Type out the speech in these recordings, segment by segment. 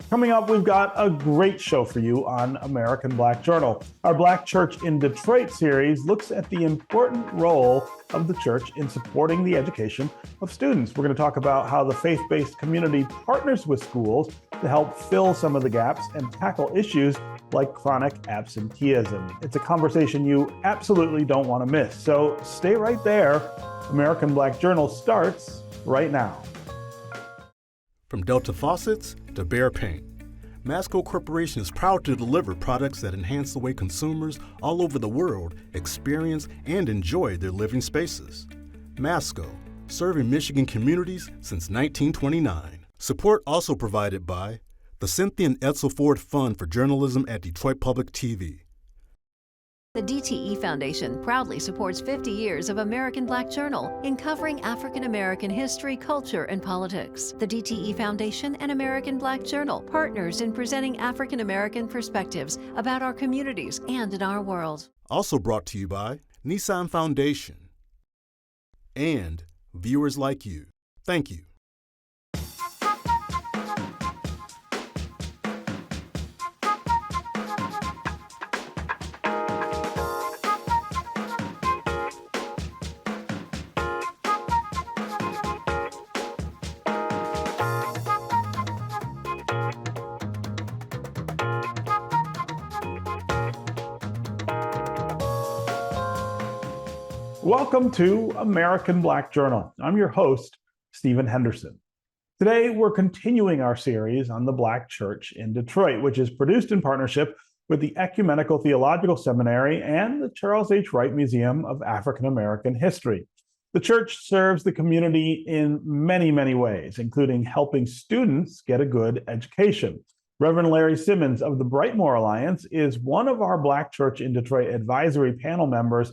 Coming up, we've got a great show for you on American Black Journal. Our Black Church in Detroit series looks at the important role of the church in supporting the education of students. We're going to talk about how the faith-based community partners with schools to help fill some of the gaps and tackle issues like chronic absenteeism. It's a conversation you absolutely don't want to miss. So stay right there. American Black Journal starts right now. From Delta faucets to Behr paint, Masco Corporation is proud to deliver products that enhance the way consumers all over the world experience and enjoy their living spaces. Masco, serving Michigan communities since 1929. Support also provided by the Cynthia and Edsel Ford Fund for Journalism at Detroit Public TV. The DTE Foundation proudly supports 50 years of American Black Journal in covering African American history, culture, and politics. The DTE Foundation and American Black Journal partners in presenting African American perspectives about our communities and in our world. Also brought to you by Nissan Foundation and viewers like you. Thank you. Welcome to American Black Journal. I'm your host, Stephen Henderson. Today, we're continuing our series on the Black Church in Detroit, which is produced in partnership with the Ecumenical Theological Seminary and the Charles H. Wright Museum of African American History. The church serves the community in many, many ways, including helping students get a good education. Reverend Larry Simmons of the Brightmoor Alliance is one of our Black Church in Detroit advisory panel members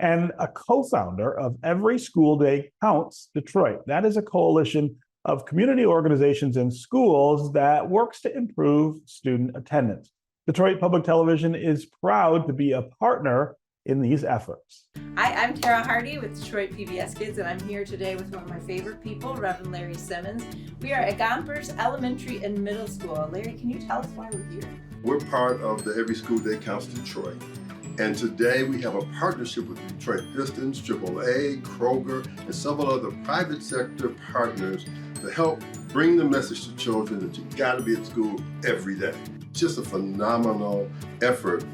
and a co-founder of Every School Day Counts Detroit. That is a coalition of community organizations and schools that works to improve student attendance. Detroit Public Television is proud to be a partner in these efforts. Hi, I'm Tara Hardy with Detroit PBS Kids, and I'm here today with one of my favorite people, Reverend Larry Simmons. We are at Gompers Elementary and Middle School. Larry, can you tell us why we're here? We're part of the Every School Day Counts Detroit. And today we have a partnership with Detroit Pistons, AAA, Kroger, and several other private sector partners to help bring the message to children that you gotta be at school every day. It's just a phenomenal effort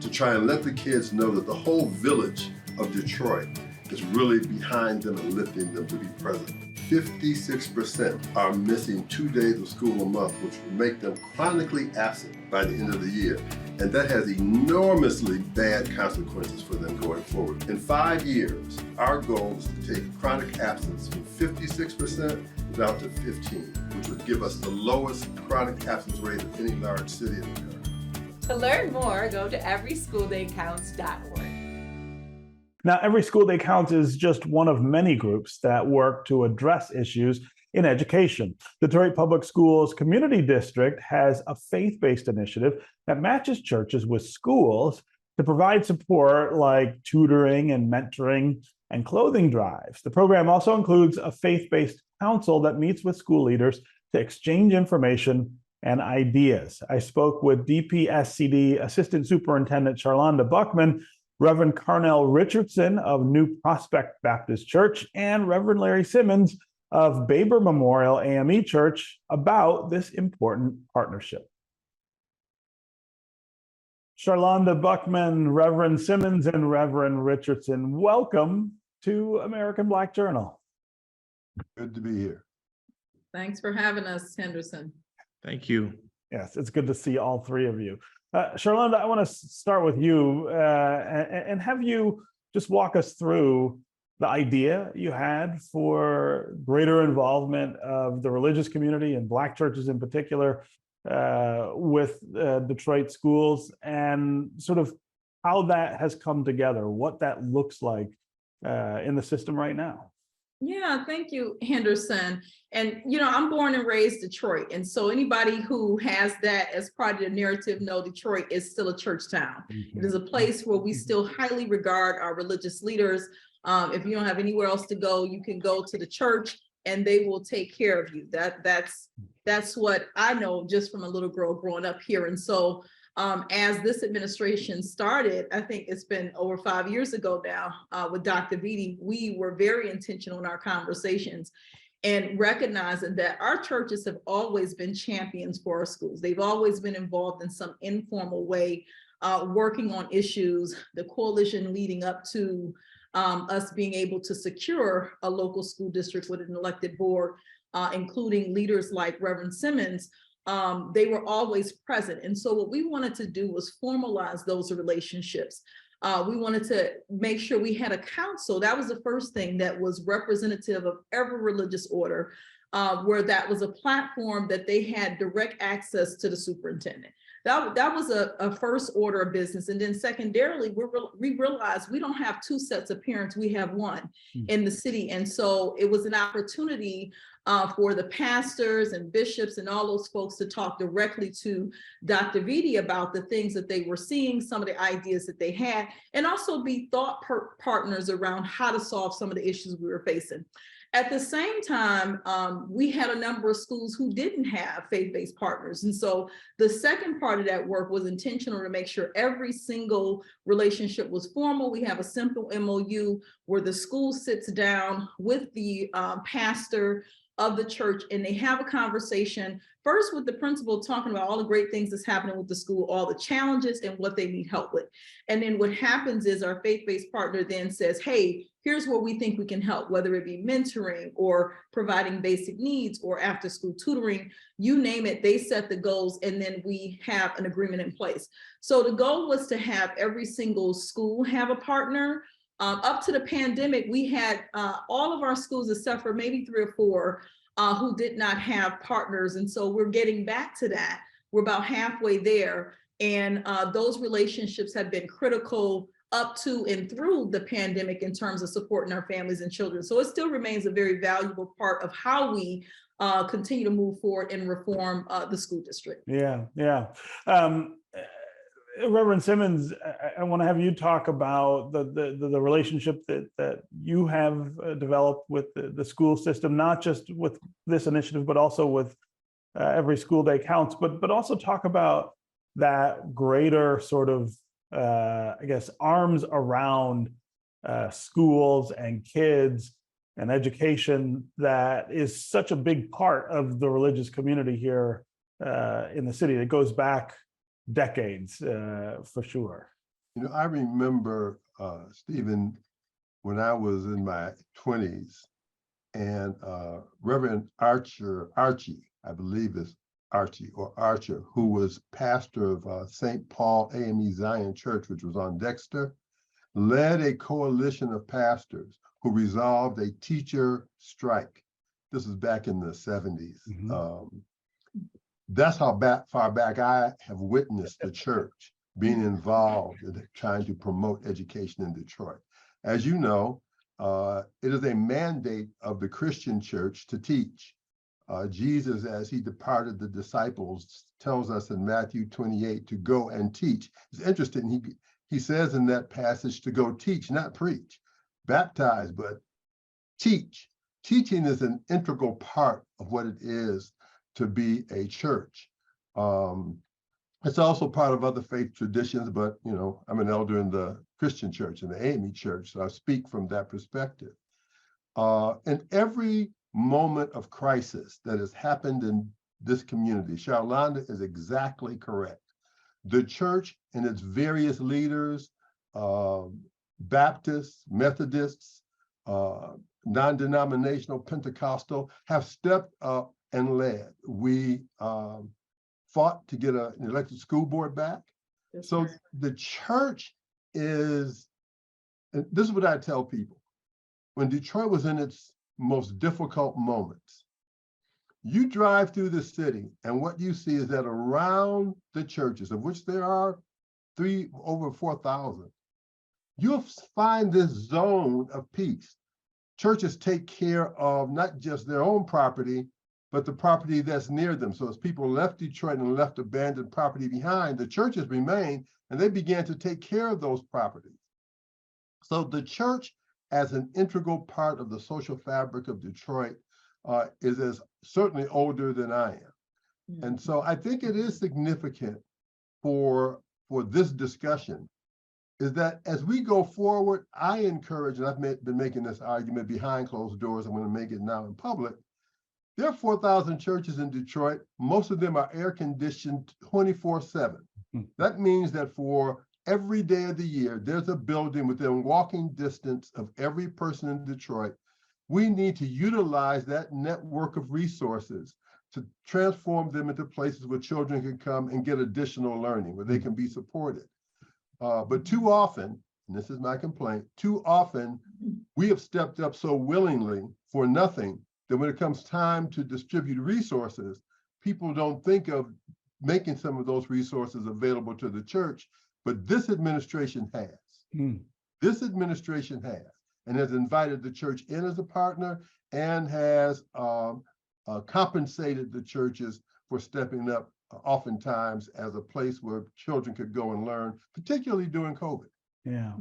to try and let the kids know that the whole village of Detroit is really behind them and lifting them to be present. 56% are missing 2 days of school a month, which will make them chronically absent by the end of the year. And that has enormously bad consequences for them going forward. In 5 years, our goal is to take chronic absence from 56% down to 15%, which would give us the lowest chronic absence rate of any large city in America. To learn more, go to everyschoolDayCounts.org. Now, Every School Day Counts is just one of many groups that work to address issues in education. Detroit Public Schools Community District has a faith-based initiative that matches churches with schools to provide support like tutoring and mentoring and clothing drives. The program also includes a faith-based council that meets with school leaders to exchange information and ideas. I spoke with DPSCD Assistant Superintendent Sharlonda Buckman, Reverend Carnel Richardson of New Prospect Baptist Church, and Reverend Larry Simmons of Baber Memorial AME Church about this important partnership. Sharlonda Buckman, Reverend Simmons, and Reverend Richardson, welcome to American Black Journal. Good to be here. Thanks for having us, Henderson. Thank you. Yes, it's good to see all three of you. Sharlonda, I want to start with you and have you just walk us through the idea you had for greater involvement of the religious community and Black churches in particular with Detroit schools, and sort of how that has come together, what that looks like in the system right now. Yeah, thank you, Henderson. And, you know, I'm born and raised Detroit. And so anybody who has that as part of the narrative know Detroit is still a church town. Mm-hmm. It is a place where we still highly regard our religious leaders. If you don't have anywhere else to go, you can go to the church. and they will take care of you. That's what I know just from a little girl growing up here. And so as this administration started, I think it's been over 5 years ago now, with Dr. Beatty, we were very intentional in our conversations and recognizing that our churches have always been champions for our schools. They've always been involved in some informal way, working on issues, the coalition leading up to us being able to secure a local school district with an elected board, including leaders like Reverend Simmons. They were always present. And so what we wanted to do was formalize those relationships. We wanted to make sure we had a council. That was the first thing that was representative of every religious order, where that was a platform that they had direct access to the superintendent. That was a first order of business. And then secondarily, we realized we don't have two sets of parents, we have one in the city. And so it was an opportunity for the pastors and bishops and all those folks to talk directly to Dr. Beatty about the things that they were seeing, some of the ideas that they had, and also be thought partners around how to solve some of the issues we were facing. At the same time, we had a number of schools who didn't have faith-based partners. And so the second part of that work was intentional to make sure every single relationship was formal. We have a simple MOU where the school sits down with the pastor of the church and they have a conversation first with the principal, talking about all the great things that's happening with the school, all the challenges and what they need help with. And then what happens is our faith-based partner then says, hey, here's where we think we can help, whether it be mentoring or providing basic needs or after school tutoring, you name it, they set the goals and then we have an agreement in place. So the goal was to have every single school have a partner. Up to the pandemic, we had all of our schools, except for maybe 3 or 4, who did not have partners. And so we're getting back to that. We're about halfway there. And those relationships have been critical up to and through the pandemic in terms of supporting our families and children. So it still remains a very valuable part of how we continue to move forward and reform the school district. Yeah. Reverend Simmons, I want to have you talk about the relationship that you have developed with the school system, not just with this initiative, but also with Every School Day Counts, but also talk about that greater sort of, I guess, arms around schools and kids and education that is such a big part of the religious community here in the city. It goes back decades, for sure. You know, I remember, Stephen, when I was in my 20s, and Reverend Archie, I believe is Archie or Archer, who was pastor of St. Paul AME Zion Church, which was on Dexter, led a coalition of pastors who resolved a teacher strike. This was back in the 70s. Mm-hmm. That's how far back I have witnessed the church being involved in trying to promote education in Detroit. As you know, it is a mandate of the Christian church to teach. Jesus, as he departed the disciples, tells us in Matthew 28 to go and teach. It's interesting, he says in that passage to go teach, not preach, baptize, but teach. Teaching is an integral part of what it is to be a church. It's also part of other faith traditions, but you know, I'm an elder in the Christian church, in the AME church, so I speak from that perspective. In every moment of crisis that has happened in this community, Sharlonda is exactly correct. The church and its various leaders, Baptists, Methodists, non-denominational Pentecostal, have stepped up and led. We fought to get an elected school board back. Yes, so sir. The church is, and this is what I tell people, when Detroit was in its most difficult moments, you drive through the city and what you see is that around the churches, of which there are over 4,000, you'll find this zone of peace. Churches take care of not just their own property, but the property that's near them. So as people left Detroit and left abandoned property behind, the churches remained and they began to take care of those properties. So the church, as an integral part of the social fabric of Detroit, is as certainly older than I am. And so I think it is significant for this discussion is that as we go forward, I encourage, and I've been making this argument behind closed doors, I'm going to make it now in public. There are 4,000 churches in Detroit. Most of them are air conditioned 24/7. That means that for every day of the year, there's a building within walking distance of every person in Detroit. We need to utilize that network of resources to transform them into places where children can come and get additional learning, where they can be supported. But too often, and this is my complaint, too often we have stepped up so willingly for nothing that when it comes time to distribute resources, people don't think of making some of those resources available to the church. But this administration has. This administration has, and has invited the church in as a partner and has compensated the churches for stepping up oftentimes as a place where children could go and learn, particularly during COVID. Yeah.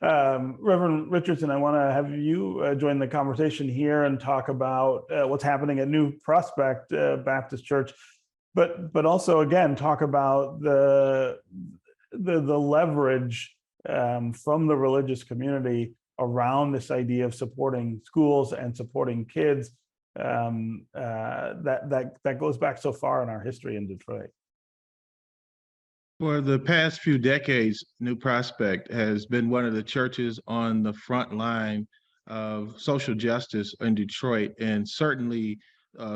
Reverend Richardson, I want to have you join the conversation here and talk about what's happening at New Prospect Baptist Church, but also again talk about the leverage from the religious community around this idea of supporting schools and supporting kids that goes back so far in our history in Detroit. For the past few decades, New Prospect has been one of the churches on the front line of social justice in Detroit, and certainly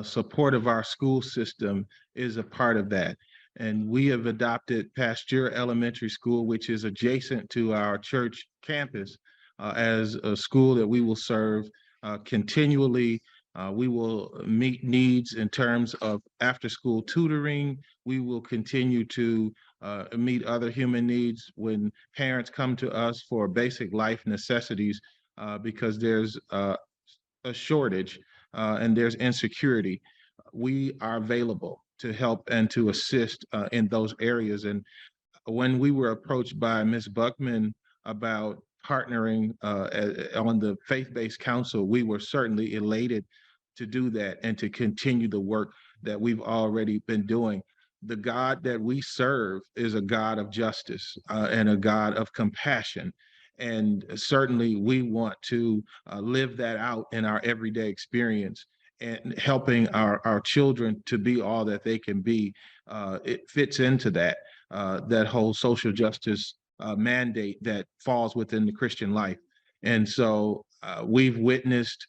support of our school system is a part of that. And we have adopted Pasteur Elementary School, which is adjacent to our church campus, as a school that we will serve continually. We will meet needs in terms of after-school tutoring. We will continue to meet other human needs when parents come to us for basic life necessities because there's a shortage and there's insecurity. We are available to help and to assist in those areas. And when we were approached by Ms. Buckman about partnering on the faith-based council, we were certainly elated to do that and to continue the work that we've already been doing. The God that we serve is a God of justice and a God of compassion. And certainly we want to live that out in our everyday experience and helping our children to be all that they can be. It fits into that whole social justice mandate that falls within the Christian life. And so we've witnessed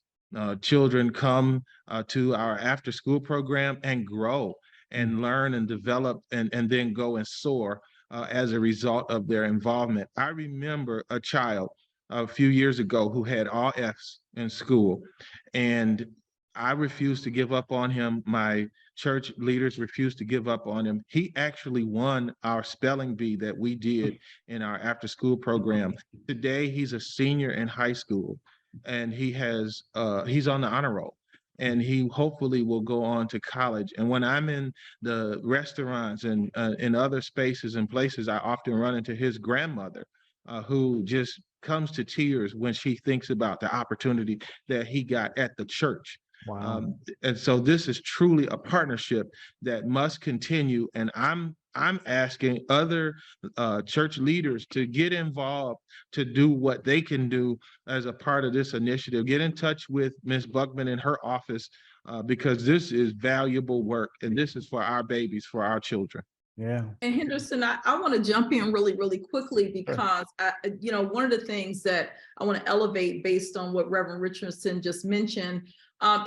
children come to our after school program and grow and learn and develop and then go and soar as a result of their involvement. I remember a child a few years ago who had all Fs in school, and I refused to give up on him. My church leaders refused to give up on him. He actually won our spelling bee that we did in our after school program. Today, he's a senior in high school, and he's on the honor roll, and he hopefully will go on to college. And when I'm in the restaurants and in other spaces and places, I often run into his grandmother, who just comes to tears when she thinks about the opportunity that he got at the church. Wow. And so this is truly a partnership that must continue. And I'm asking other church leaders to get involved, to do what they can do as a part of this initiative. Get in touch with Ms. Buckman in her office because this is valuable work, and this is for our babies, for our children. Yeah. And Henderson, I want to jump in really quickly because one of the things that I want to elevate based on what Reverend Richardson just mentioned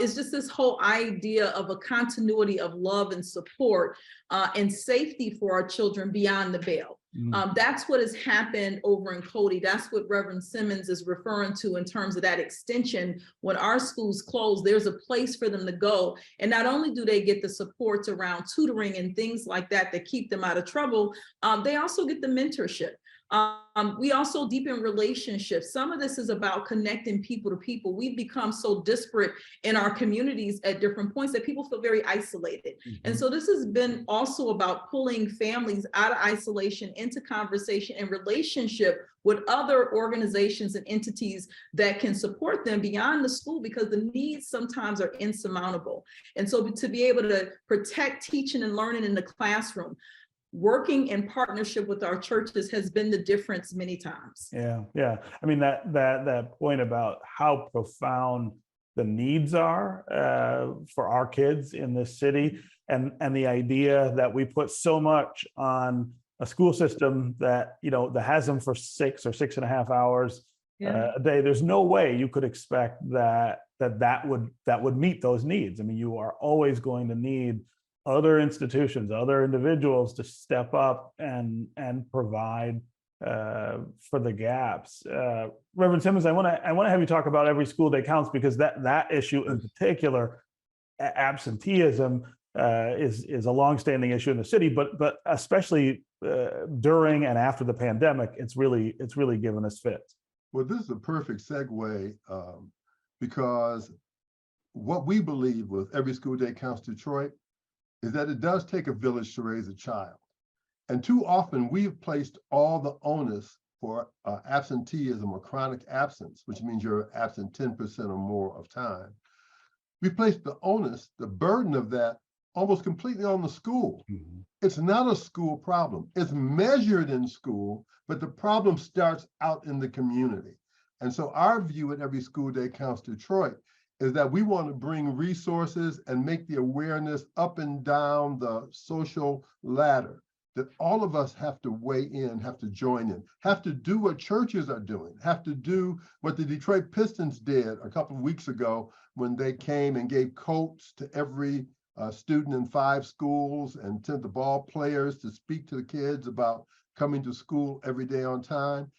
is just this whole idea of a continuity of love and support and safety for our children beyond the veil. That's what has happened over in Cody. That's what Reverend Simmons is referring to in terms of that extension. When our schools close, there's a place for them to go. And not only do they get the supports around tutoring and things like that that keep them out of trouble, they also get the mentorship. We also deepen relationships. Some of this is about connecting people to people. We've become so disparate in our communities at different points that people feel very isolated. And so this has been also about pulling families out of isolation into conversation and relationship with other organizations and entities that can support them beyond the school, because the needs sometimes are insurmountable. And so to be able to protect teaching and learning in the classroom, working in partnership with our churches has been the difference many times. Yeah. I mean, that point about how profound the needs are for our kids in this city, and the idea that we put so much on a school system that, that has them for 6 or 6.5 hours a day. There's no way you could expect that would meet those needs. I mean, you are always going to need other institutions, other individuals to step up and provide for the gaps. Reverend Simmons, I want to have you talk about Every School Day Counts, because that issue in particular, absenteeism, is a longstanding issue in the city, but especially during and after the pandemic, it's really given us fits. Well, this is a perfect segue, because what we believe with Every School Day Counts Detroit is that it does take a village to raise a child. And too often we've placed all the onus for absenteeism or chronic absence, which means you're absent 10% or more of time. We placed the onus, the burden of that, almost completely on the school. It's not a school problem. It's measured in school, but the problem starts out in the community. And so our view at Every School Day Counts Detroit is that we want to bring resources and make the awareness up and down the social ladder, that all of us have to weigh in, have to join in, have to do what churches are doing, have to do what the Detroit Pistons did a couple of weeks ago when they came and gave coats to every student in 5 schools and sent the ball players to speak to the kids about coming to school every day on time.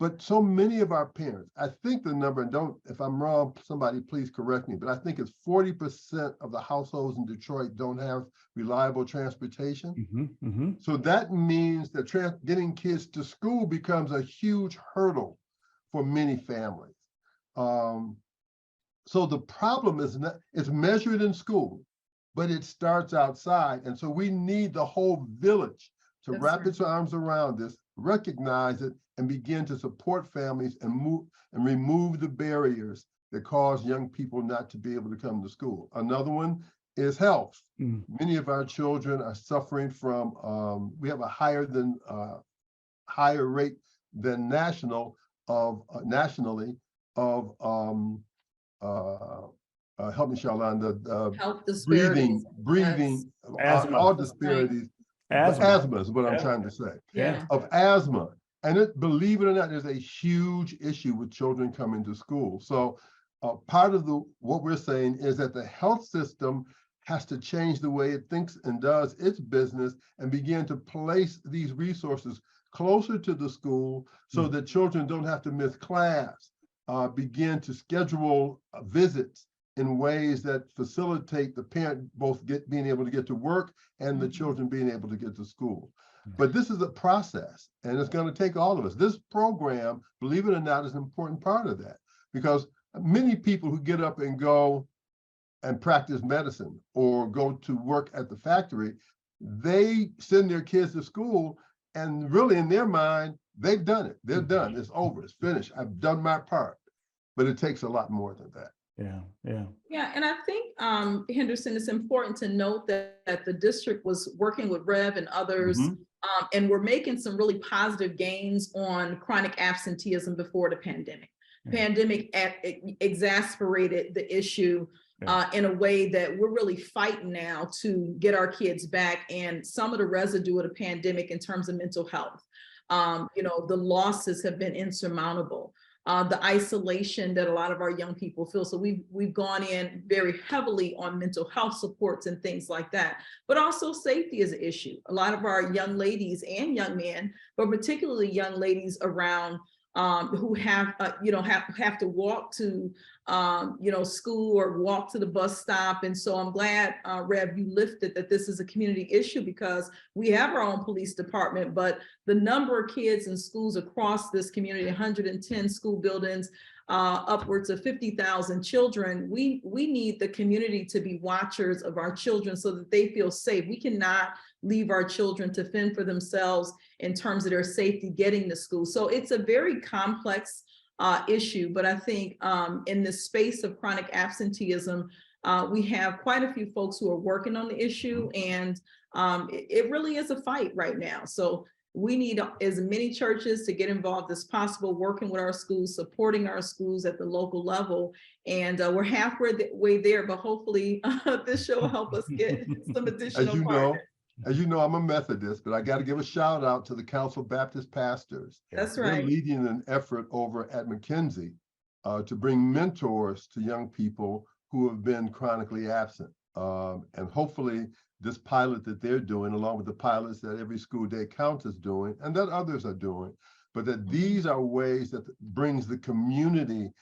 But so many of our parents, I think the number, and if I'm wrong, somebody please correct me, but I think it's 40% of the households in Detroit don't have reliable transportation. So that means that getting kids to school becomes a huge hurdle for many families. So the problem it's measured in school, but it starts outside. And so we need the whole village to wrap its arms around this, recognize it, and begin to support families and remove the barriers that cause young people not to be able to come to school. Another one is health. Many of our children are suffering from, we have a higher rate than nationally of help me, Sharlonda, health disparities, breathing, asthma. all disparities. Asthma is what I'm trying to say. Of asthma. And believe it or not, there's a huge issue with children coming to school. So part of what we're saying is that the health system has to change the way it thinks and does its business and begin to place these resources closer to the school so that children don't have to miss class, begin to schedule visits in ways that facilitate the parent both being able to get to work and the children being able to get to school. But this is a process, and it's going to take all of us. This program, believe it or not, is an important part of that, because many people who get up and go and practice medicine or go to work at the factory, they send their kids to school, and really in their mind, they've done it. They're done. It's over. It's finished. I've done my part. But it takes a lot more than that. Yeah, and I think, Henderson, it's important to note that the district was working with Rev and others, and we're making some really positive gains on chronic absenteeism before the pandemic. Pandemic exacerbated the issue in a way that we're really fighting now to get our kids back, and some of the residue of the pandemic in terms of mental health. The losses have been insurmountable. The isolation that a lot of our young people feel. So we've gone in very heavily on mental health supports and things like that, but also safety is an issue. A lot of our young ladies and young men, but particularly young ladies around who have have to walk to school or walk to the bus stop. And so I'm glad, Rev, you lifted that this is a community issue, because we have our own police department, but the number of kids in schools across this community, 110 school buildings, upwards of 50,000 children, we need the community to be watchers of our children so that they feel safe. We cannot leave our children to fend for themselves in terms of their safety getting to school. So it's a very complex issue, but I think in the space of chronic absenteeism, we have quite a few folks who are working on the issue, and it really is a fight right now. So we need as many churches to get involved as possible, working with our schools, supporting our schools at the local level. And we're halfway there, but hopefully this show will help us get some additional partners. As you know, I'm a Methodist, but I got to give a shout out to the Council of Baptist Pastors. That's They're right. leading an effort over at McKinsey to bring mentors to young people who have been chronically absent. And hopefully this pilot that they're doing, along with the pilots that Every School Day Counts is doing, and that others are doing, but that these are ways that brings the community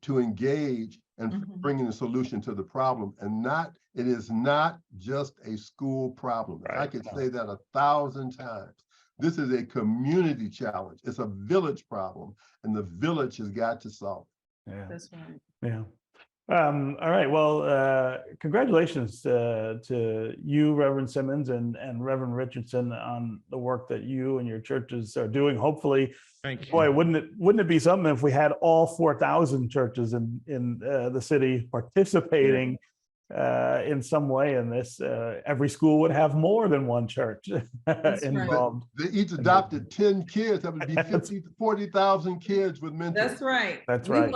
to engage and bringing a solution to the problem. And it is not just a school problem. Right. I could say that 1,000 times. This is a community challenge. It's a village problem, and the village has got to solve it. Yeah. That's right. Yeah. All right. Well, congratulations to you, Reverend Simmons, and Reverend Richardson, on the work that you and your churches are doing. Hopefully, Thank you. boy, wouldn't it be something if we had all 4,000 churches in the city participating in some way in this? Every school would have more than one church involved. Right. They each adopted 10 kids. That would be 50 to 40,000 kids with mentors. That's right. That's right.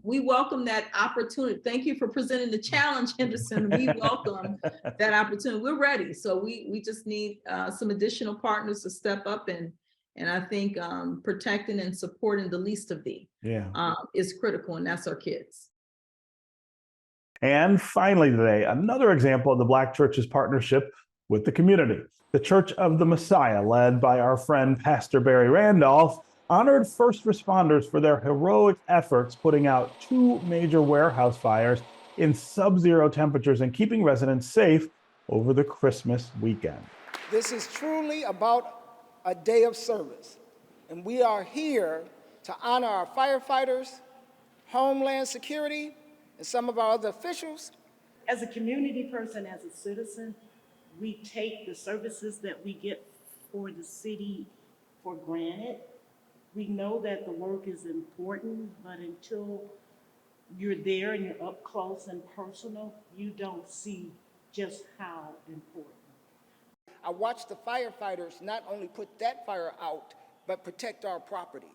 We welcome that opportunity. Thank you for presenting the challenge, Henderson. We welcome that opportunity. We're ready. So we just need some additional partners to step up, and I think protecting and supporting the least of thee is critical, and that's our kids. And finally today, another example of the Black Church's partnership with the community. The Church of the Messiah, led by our friend Pastor Barry Randolph, honored first responders for their heroic efforts putting out 2 major warehouse fires in sub-zero temperatures and keeping residents safe over the Christmas weekend. This is truly about a day of service, and we are here to honor our firefighters, homeland security, and some of our other officials. As a community person, as a citizen, we take the services that we get for the city for granted. We know that the work is important, but until you're there and you're up close and personal, you don't see just how important. I watched the firefighters not only put that fire out, but protect our property.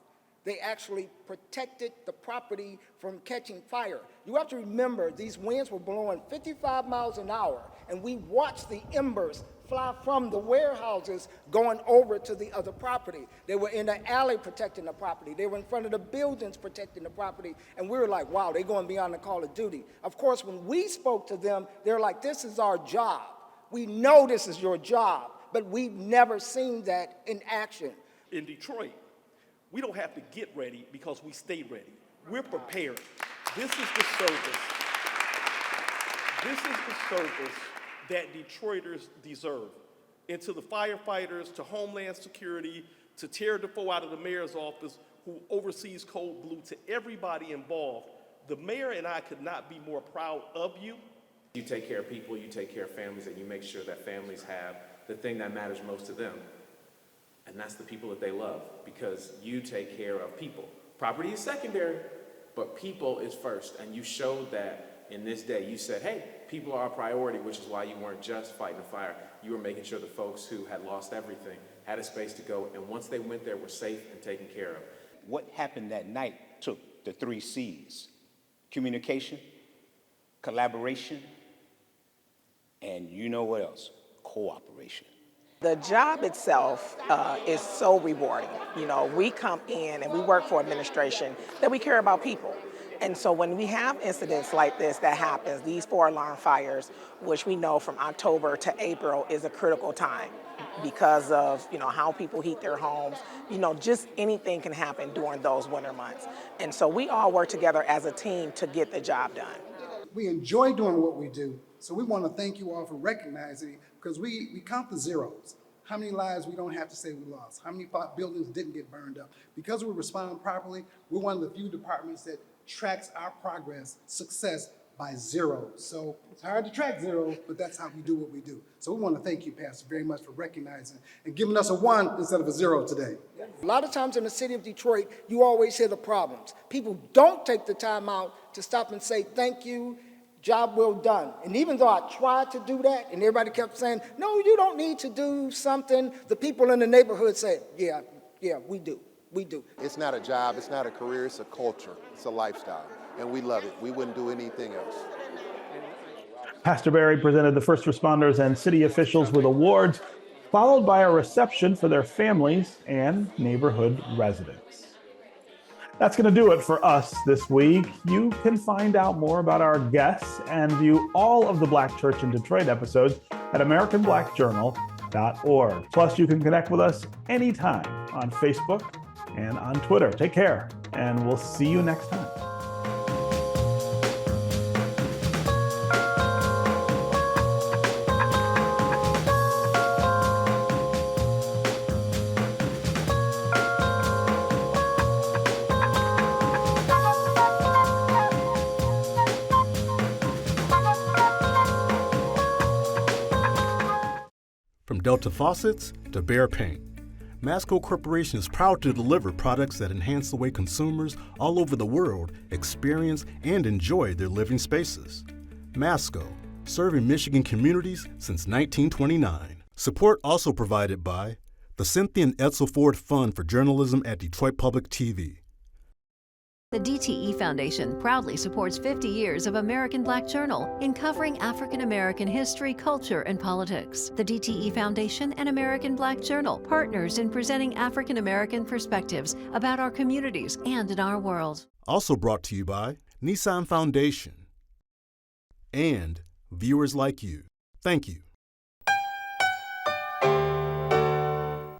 They actually protected the property from catching fire. You have to remember, these winds were blowing 55 miles an hour, and we watched the embers fly from the warehouses going over to the other property. They were in the alley protecting the property. They were in front of the buildings protecting the property. And we were like, wow, they're going beyond the call of duty. Of course, when we spoke to them, they're like, this is our job. We know this is your job, but we've never seen that in action. In Detroit, we don't have to get ready because we stay ready. We're prepared. This is the service. This is the service that Detroiters deserve. And to the firefighters, to Homeland Security, to Terry Defoe out of the mayor's office, who oversees Code Blue, to everybody involved, the mayor and I could not be more proud of you. You take care of people, you take care of families, and you make sure that families have the thing that matters most to them. And that's the people that they love, because you take care of people. Property is secondary, but people is first. And you showed that in this day. You said, hey, people are a priority, which is why you weren't just fighting a fire. You were making sure the folks who had lost everything had a space to go, and once they went there, were safe and taken care of. What happened that night took the 3 C's: communication, collaboration, and you know what else? Cooperation. The job itself is so rewarding. You know, we come in and we work for administration that we care about people. And so when we have incidents like this that happens, these 4 alarm fires, which we know from October to April is a critical time because of, how people heat their homes, just anything can happen during those winter months. And so we all work together as a team to get the job done. We enjoy doing what we do, so we want to thank you all for recognizing it, because we count the zeros. How many lives we don't have to say we lost? How many buildings didn't get burned up? Because we respond properly, we're one of the few departments that tracks our progress, success by zeros. So it's hard to track zeros, but that's how we do what we do. So we want to thank you, Pastor, very much for recognizing and giving us a 1 instead of a 0 today. A lot of times in the city of Detroit, you always hear the problems. People don't take the time out to stop and say, thank you, job well done. And even though I tried to do that, and everybody kept saying, no, you don't need to do something, the people in the neighborhood said, yeah, we do. We do. It's not a job, it's not a career, it's a culture, it's a lifestyle, and we love it. We wouldn't do anything else. Pastor Barry presented the first responders and city officials with awards, followed by a reception for their families and neighborhood residents. That's going to do it for us this week. You can find out more about our guests and view all of the Black Church in Detroit episodes at AmericanBlackJournal.org. Plus, you can connect with us anytime on Facebook and on Twitter. Take care, and we'll see you next time. From Delta Faucets to Behr Paint, Masco Corporation is proud to deliver products that enhance the way consumers all over the world experience and enjoy their living spaces. Masco, serving Michigan communities since 1929. Support also provided by the Cynthia and Edsel Ford Fund for Journalism at Detroit Public TV. The DTE Foundation proudly supports 50 years of American Black Journal in covering African American history, culture, and politics. The DTE Foundation and American Black Journal partners in presenting African American perspectives about our communities and in our world. Also brought to you by Nissan Foundation and viewers like you. Thank you.